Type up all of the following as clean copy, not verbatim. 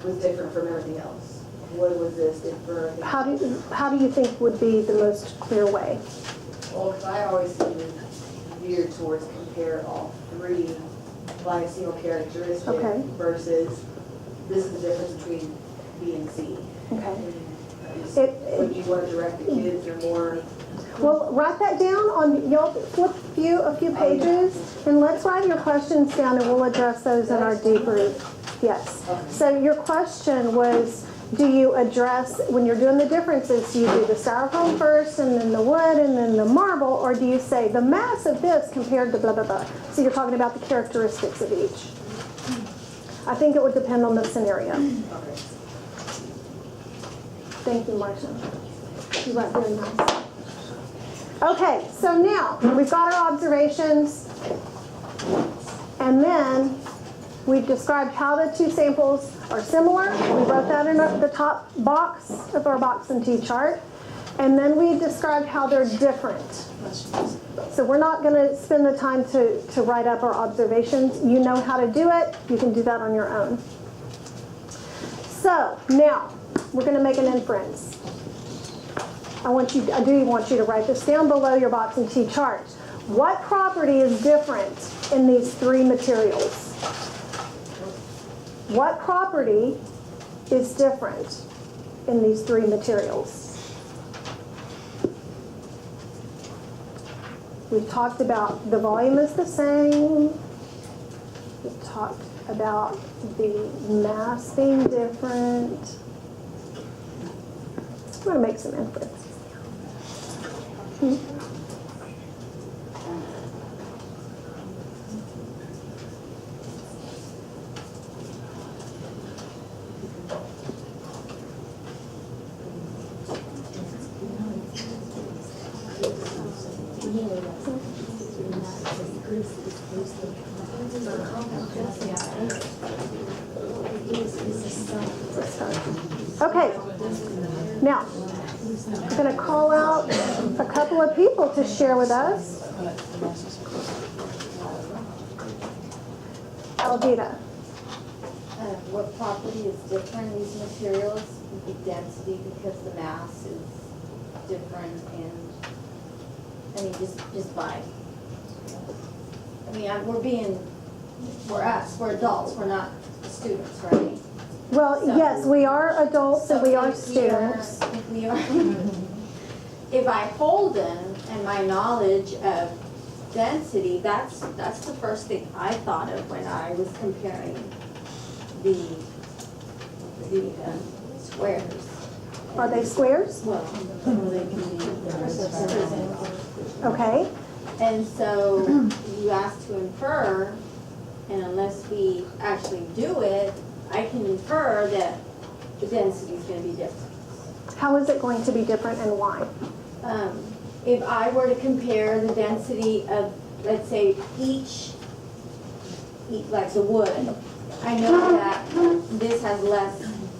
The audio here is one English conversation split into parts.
was different from everything else? What was this different? How do you think would be the most clear way? Well, because I always seem geared towards compare all three by a single characteristic Okay. versus this is the difference between B and C. Okay. Would you want to direct the kids or more? Well, write that down on, you'll flip a few pages, and let's write your questions down, and we'll address those in our debrief. Yes. So your question was, do you address, when you're doing the differences, do you do the styrofoam first, and then the wood, and then the marble, or do you say the mass of this compared to blah, blah, blah? So you're talking about the characteristics of each. I think it would depend on the scenario. Okay. Thank you, Marcia. You wrote very nice. Okay, so now we've got our observations, and then we've described how the two samples are similar. We wrote that in the top box of our box and T chart, and then we described how they're different. So we're not going to spend the time to write up our observations. You know how to do it. You can do that on your own. So now we're going to make an inference. I do want you to write this down below your box and T chart. What property is different in these three materials? What property is different in these three materials? We've talked about the volume is the same. We've talked about the mass being different. I'm going to make some inferences. Okay, now I'm going to call out a couple of people to share with us. Alvita. What property is different in these materials? The density, because the mass is different, and I mean just by. I mean, we're adults, we're not students, right? Well, So- yes, we are adults and we are if we are- students. If we are, if I hold them and my knowledge of density, that's the first thing I thought of when I was comparing the squares. Are they squares? Well, they can be prisms. Okay. And so you asked to infer, and unless we actually do it, I can infer that the density is going to be different. How is it going to be different and why? If I were to compare the density of, let's say, each like the wood, I know that this has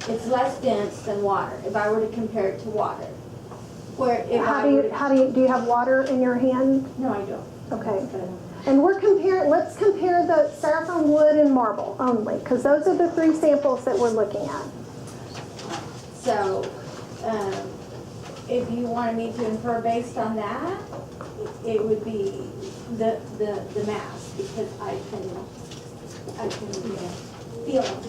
it's less dense than water. If I were to compare it to water, where if Do you have water in your hand? No, I don't. Okay. And let's compare the styrofoam, wood, and marble only, because those are the three samples that we're looking at. So, if you wanted me to infer based on that, it would be the mass, because I can feel them.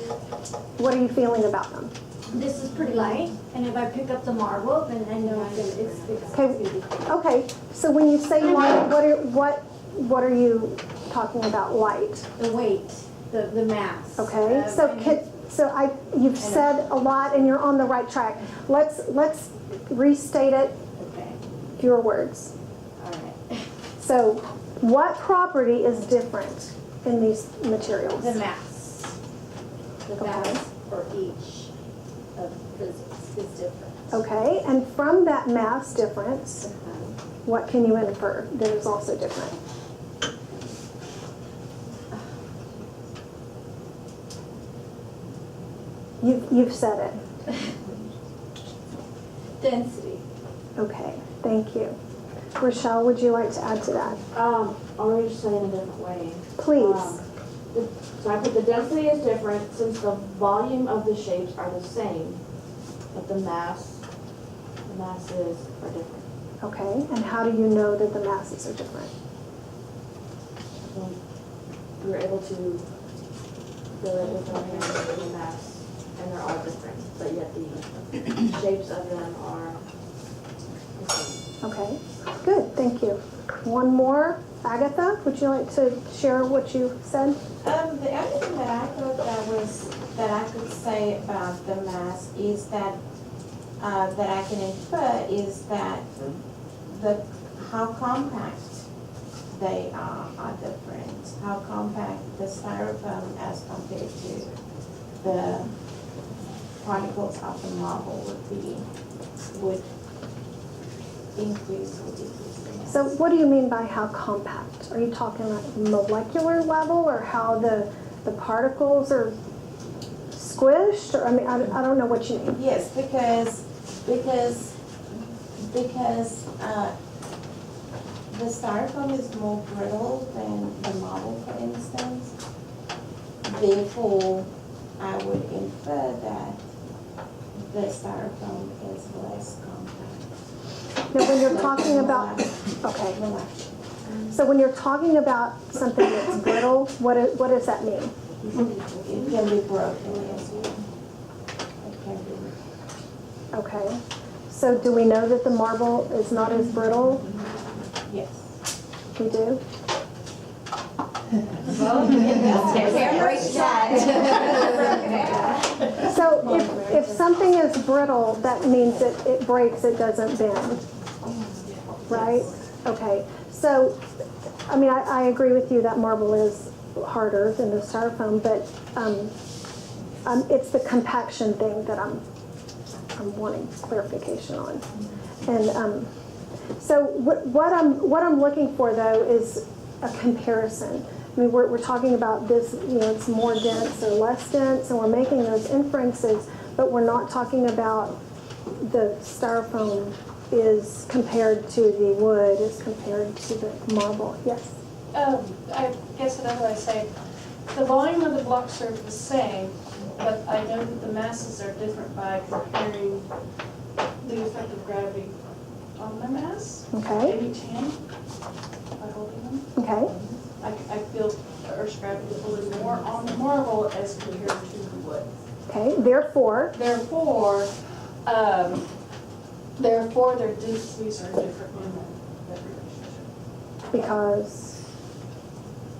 What are you feeling about them? This is pretty light, and if I pick up the marble, then I know it's Okay. Okay. So when you say light, what are you talking about? Light. the weight, the mass. Okay. You've said a lot, and you're on the right track. Let's restate it. Okay. Your words. All right. So, what property is different in these materials? The mass. The Okay. mass for each of prisms is different. Okay, and from that mass difference, what can you infer that is also different? You've said it. Density. Okay, thank you. Rochelle, would you like to add to that? I'll just say it in a different way. Please. So I put the density is different since the volume of the shapes are the same, but the masses are different. Okay, and how do you know that the masses are different? So we were able to fill it with our hands with the mass, and they're all different, but yet the shapes of them are the same. Okay, good, thank you. One more, Agatha, would you like to share what you said? The only thing that I thought that I could say about the mass is that I can infer is that how compact they are different. How compact the styrofoam as compared to the particles of the marble would increase or decrease the mass. So what do you mean by how compact? Are you talking like molecular level or how the particles are squished? Or I mean, I don't know what you mean. Yes, because the styrofoam is more brittle than the marble, for instance. Therefore, I would infer that the styrofoam is less compact. Now, when you're talking about, okay, Relax. so when you're talking about something that's brittle, what does that mean? It can be broken as well. It can be, Okay, so do we know that the marble is not as brittle? yes. We do? So if something is brittle, that means that it breaks, it doesn't bend, right? Okay, so, I mean, I agree with you that marble is harder than the styrofoam, but it's the compaction thing that I'm wanting clarification on. And so what I'm looking for though is a comparison. I mean, we're talking about this, you know, it's more dense or less dense, and we're making those inferences, but we're not talking about the styrofoam is compared to the wood, is compared to the marble. Yes? I guess another way to say, the volume of the blocks are the same, but I know that the masses are different by comparing the effect of gravity on the mass Okay, in each hand by holding them. okay, I feel the Earth's gravity is a little more on the marble as compared to the wood. okay. Therefore, Therefore, their densities are different in that relationship.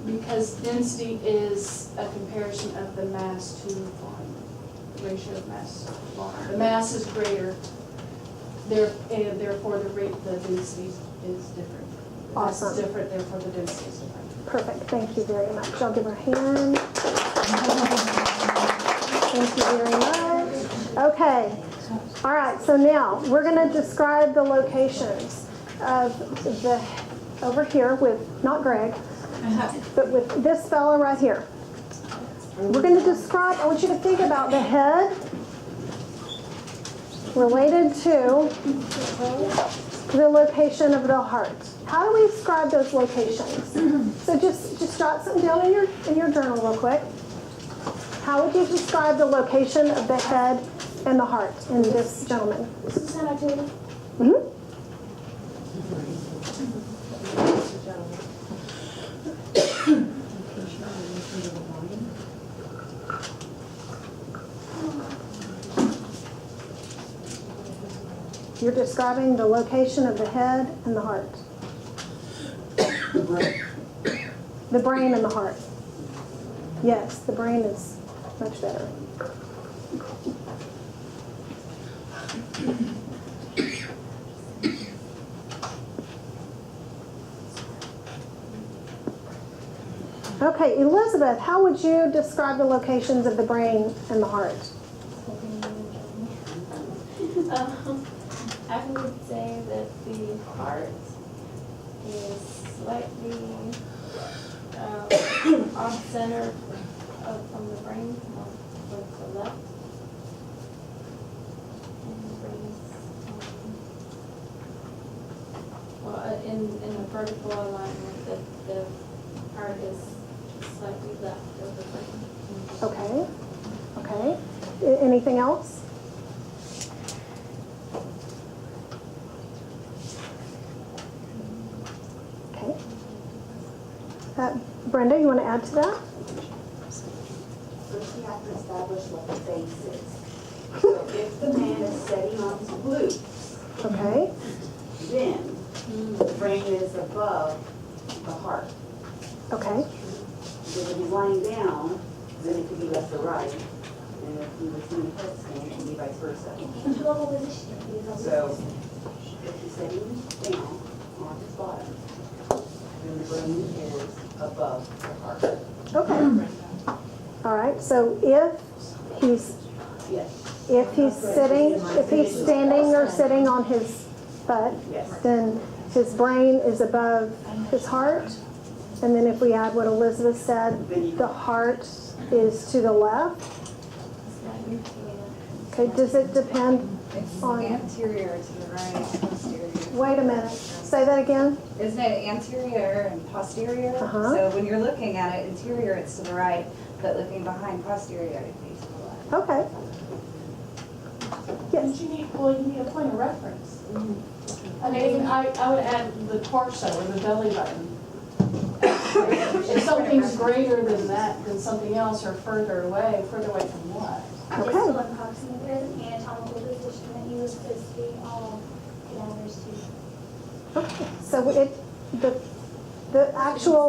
Because density is a comparison of the mass to volume, the ratio of mass to volume. The mass is greater, and therefore the density is different. The mass Awesome. is different, therefore the density is different. perfect. Thank you very much. I'll give her a hand. Thank you very much. Okay. All right, so now we're going to describe the locations of over here with, not Greg, but with this fella right here. We're going to describe, I want you to think about the head related to the location of the heart. How do we describe those locations? So just jot something down in your journal real quick. How would you describe the location of the head and the heart in this gentleman? This is an activity. Mm-hmm. You're describing the location of the head and the heart. The brain. The brain and the heart. Yes, the brain is much better. Okay, Elizabeth, how would you describe the locations of the brain and the heart? I would say that the heart is slightly off center from the brain, towards the left. And the brain is, in the vertical alignment, the heart is slightly left of the frame. Okay, okay. Anything else? Okay. Brenda, you want to add to that? First, you have to establish what the base is. So if the man is sitting on his glutes, Okay, then the frame is above the heart. okay, Because if he's lying down, then it could be left or right. And if he was in the headstand, it could be vice versa. So if he's sitting down on his bottom, then the brain is above the heart. okay. All right, so Yes, if he's standing or sitting on his butt, yes. then his brain is above his heart. And then if we add what Elizabeth said, the heart is to the left. Okay, does it depend It's on, anterior to the right, posterior. wait a minute, say that again? Isn't it anterior and posterior? Uh-huh. So when you're looking at it, interior it's to the right, but looking behind posterior it'd be to the left. Okay. Yes, You need a point of reference. I mean, I would add the torso or the belly button. If something's greater than that, than something else, or further away from what? okay. Distal and proximal, there is an anatomical position that you would supposed to be all cadavers to. Okay, so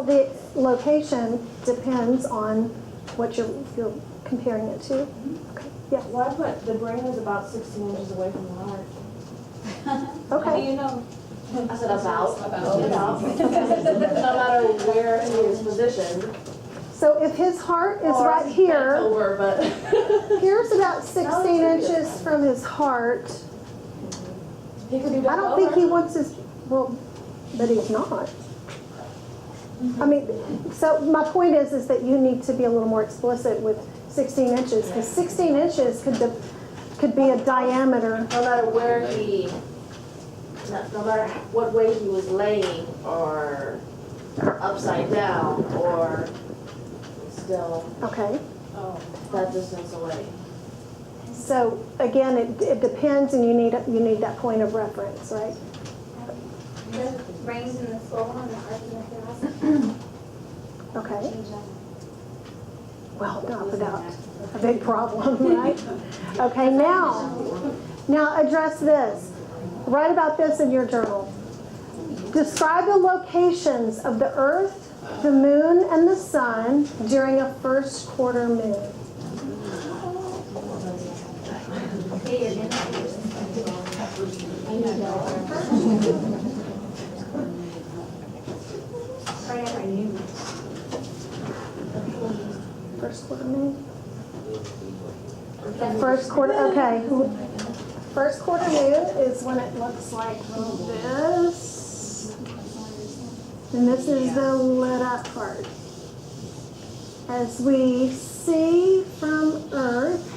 the location depends on what you're comparing it to. Okay, yes, Well, I put the brain is about 16 inches away from the heart. okay. you know? I said about. About. No matter where he is positioned. So if his heart is Or right bent here, over, but. here's about 16 inches from his heart. He could be I bent don't think he over. wants his, well, but he's not. I mean, so my point is that you need to be a little more explicit with 16 inches, because 16 inches could be a diameter. No matter where he, no matter what way he was laying, or upside down, or still Okay, that distance away. so again, it depends, and you need that point of reference, right? The brains in the skull and the heart in the thoracic. Okay, Change that. well, not without a big problem, right? Okay, now address this. Write about this in your journal. Describe the locations of the Earth, the Moon, and the Sun during a first quarter moon. First quarter moon? First quarter, okay. First quarter moon is when it looks like this. And this is the lit up part. As we see from Earth,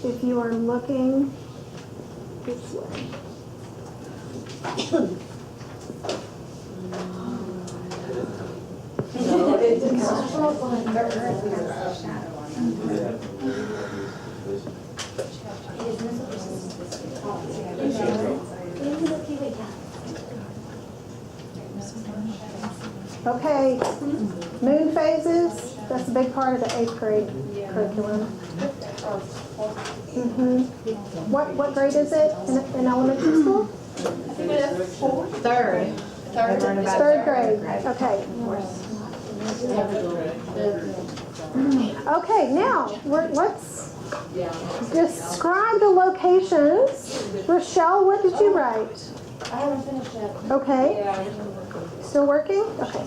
if you are looking this way. No, it didn't. The earth has a shadow on them. Okay, moon phases, that's a big part of the 8th grade curriculum. What grade is it in elementary school? Third. Third grade, okay. Okay, now, let's describe the locations. Rochelle, what did you write? I haven't finished yet. Okay. Still working? Okay.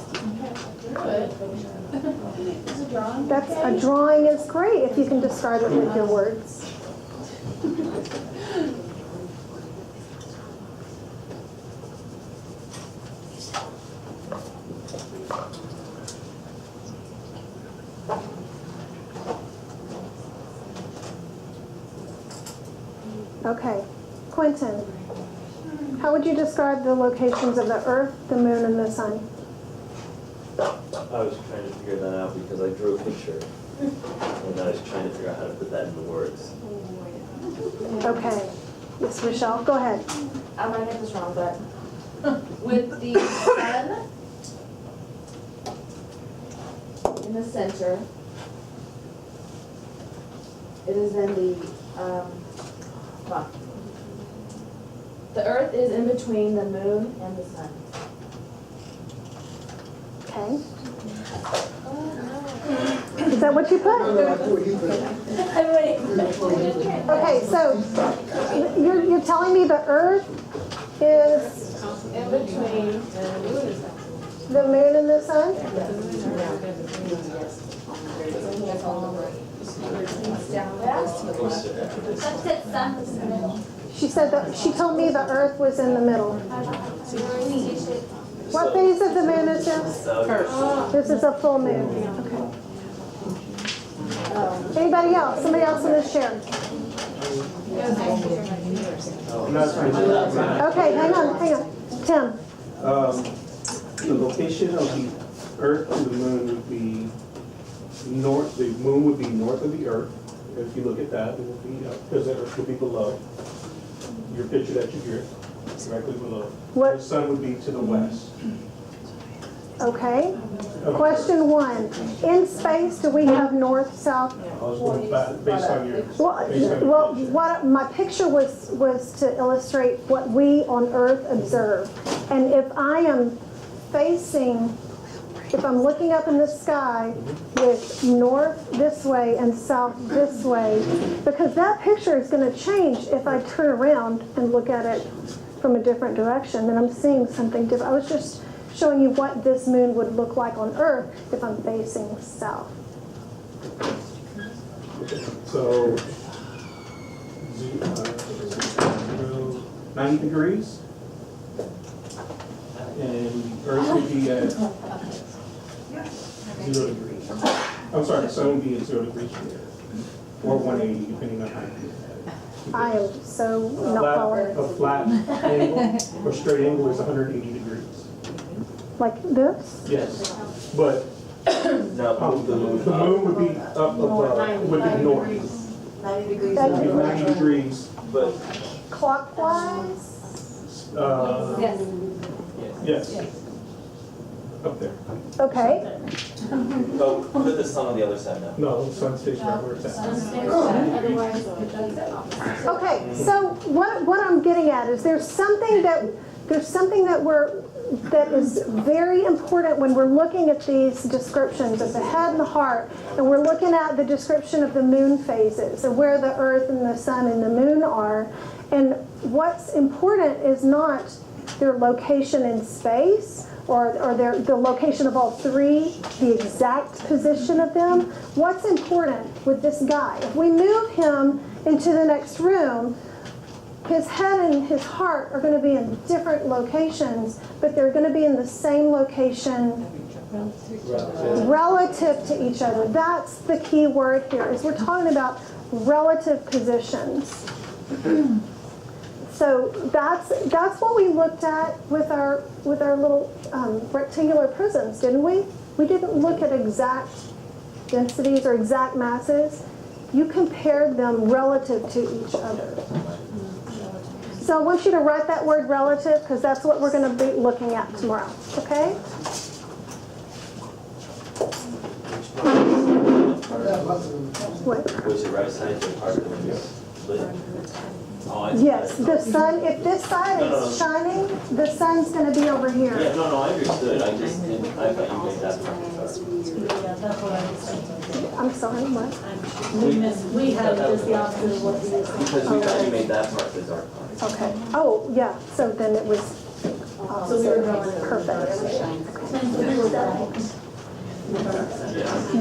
A drawing is great if you can describe it with your words. Okay. Quentin, how would you describe the locations of the Earth, the Moon, and the Sun? I was trying to figure that out because I drew a picture. And I was trying to figure out how to put that into words. Okay. Yes, Rochelle, go ahead. I might get this wrong, but with the sun in the center, it is then the earth is in between the moon and the sun. Okay. Is that what you put? Okay, so you're telling me the earth is In between the moon and the sun? That said sun was in the middle. She said that, she told me the earth was in the middle. What phase of the moon is this? This is a full moon. Okay. Anybody else? Somebody else in this chair? Okay, hang on. Tim? The location of the Earth to the moon would be north, the moon would be north of the Earth. If you look at that, it would be, because the Earth would be below. Your picture that you drew, directly below. What? The sun would be to the west. Okay. Question 1. In space, do we have north, south? I was going back based on your. Well, what my picture was to illustrate what we on Earth observe. And if I am facing, if I'm looking up in the sky with north this way and south this way, because that picture is going to change if I turn around and look at it from a different direction, then I'm seeing something different. I was just showing you what this moon would look like on Earth if I'm facing south. So, 90 degrees. And Earth would be at 0 degrees. I'm sorry, the sun would be at 0 degrees from there. Or 180, depending on how you look at it. I am so not following. A flat angle or straight angle is 180 degrees. Like this? Yes, but No, the moon would be up above, would be north. 90 degrees. It would be 90 degrees, but Clockwise? Yes. Up there. Okay. put the sun on the other side now. No, the sun stays right where it's at. Okay, so what I'm getting at is there's something that is very important when we're looking at these descriptions of the head and the heart, and we're looking at the description of the moon phases and where the earth and the sun and the moon are. And what's important is not their location in space or the location of all three, the exact position of them. What's important with this guy? If we move him into the next room, his head and his heart are going to be in different locations, but they're going to be in the same location relative to each other. That's the key word here, is we're talking about relative positions. So that's what we looked at with our little rectangular prisms, didn't we? We didn't look at exact densities or exact masses. You compared them relative to each other. So I want you to write that word relative, because that's what we're going to be looking at tomorrow, okay? What? Was it right side to the part of the split? Oh, I see. Yes, the sun, if this side is shining, the sun's going to be over here. Yeah, no, I understood. I just didn't, I thought you made that part. I'm sorry, what? We had just the opposite of what you said. Because we thought you made that part the dark part. Okay. Oh, yeah, so then it was perfect.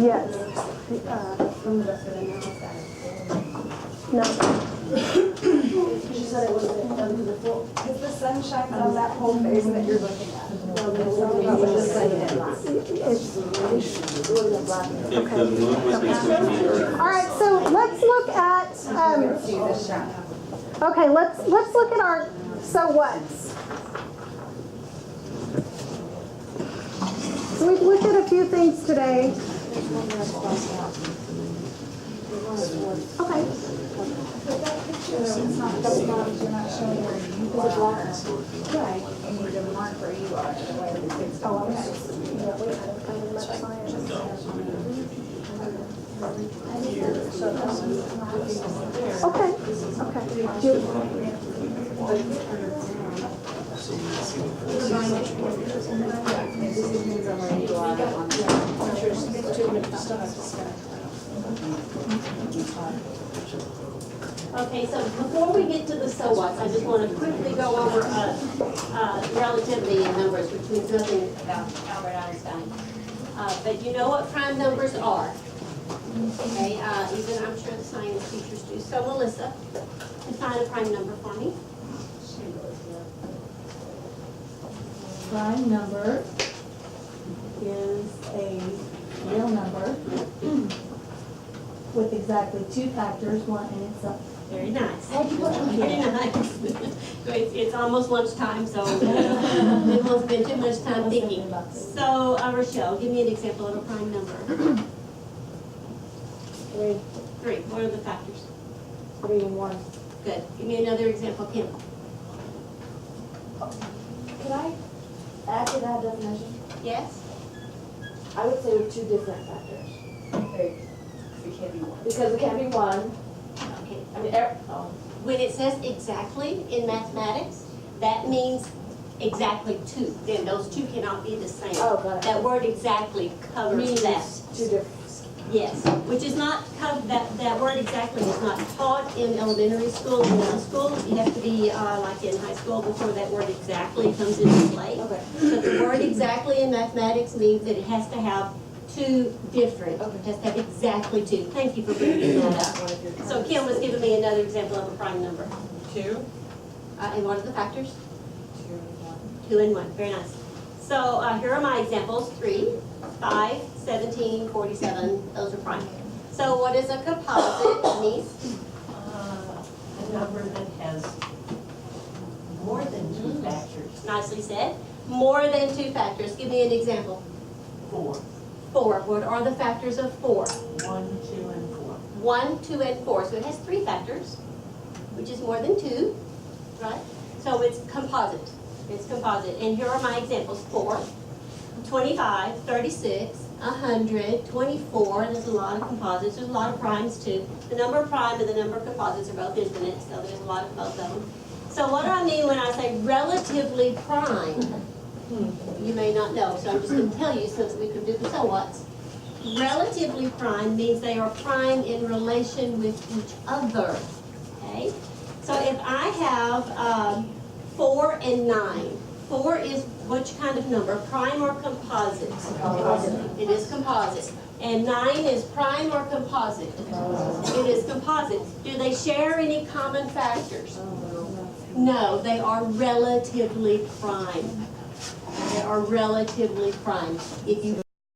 Yes. No. She said it wasn't done to the full, because the sun shines on that whole face that you're looking at. If the moon was between the earth. All right, so let's look at, okay, let's look at our so whats. So we've looked at a few things today. Okay. It's not double bottoms, you're not showing where you are. Right, and you need to mark where you are, the way the kids. Oh, okay. Yeah, we had it kind of much science. Okay, okay. Do you- Okay, so before we get to the so whats, I just want to quickly go over relativity in numbers, which means nothing about Albert Einstein. But you know what prime numbers are. Okay, even I'm sure the science teachers do. So Melissa, define a prime number for me. Prime number is a real number with exactly two factors, one in itself. Very nice. Very nice. It's almost lunchtime, so we won't spend too much time thinking. So Rochelle, give me an example of a prime number. 3, 3. What are the factors? 3 and 1. Good. Give me another example, Kim. Can I add to that definition? Yes? I would say with 2 different factors. It can't be one. Because it can't be 1. Okay. I mean, When it says exactly in mathematics, that means exactly 2. Then those 2 cannot be the same. Oh, got it. That word exactly covers means that. 2 different. Yes, which is not, that word exactly is not taught in elementary school and middle school. You have to be like in high school before that word exactly comes into play. Okay. But the word exactly in mathematics means that it has to have 2 different, it has to have exactly 2. Thank you for bringing that up. So Kim was giving me another example of a prime number. 2. And what are the factors? 2 and 1. 2 and 1, very nice. So here are my examples, 3, 5, 17, 47, those are prime. So what is a composite, Denise? A number that has more than 2 factors. Nicely said. More than 2 factors. Give me an example. 4. 4. What are the factors of 4? 1, 2, and 4. 1, 2, and 4. So it has 3 factors, which is more than 2, right? So it's composite. It's composite. And here are my examples. 4, 25, 36, 100, 24. There's a lot of composites. There's a lot of primes too. The number prime and the number of composites are both infinite, so there's a lot of both of them. So what do I mean when I say relatively prime? You may not know, so I'm just going to tell you so that we can do the so whats. Relatively prime means they are prime in relation with each other. Okay? So if I have 4 and 9, 4 is which kind of number? Prime or composite? It is composite. And 9 is prime or composite? It is composite. Do they share any common factors? No, they are relatively prime. They are relatively prime. If you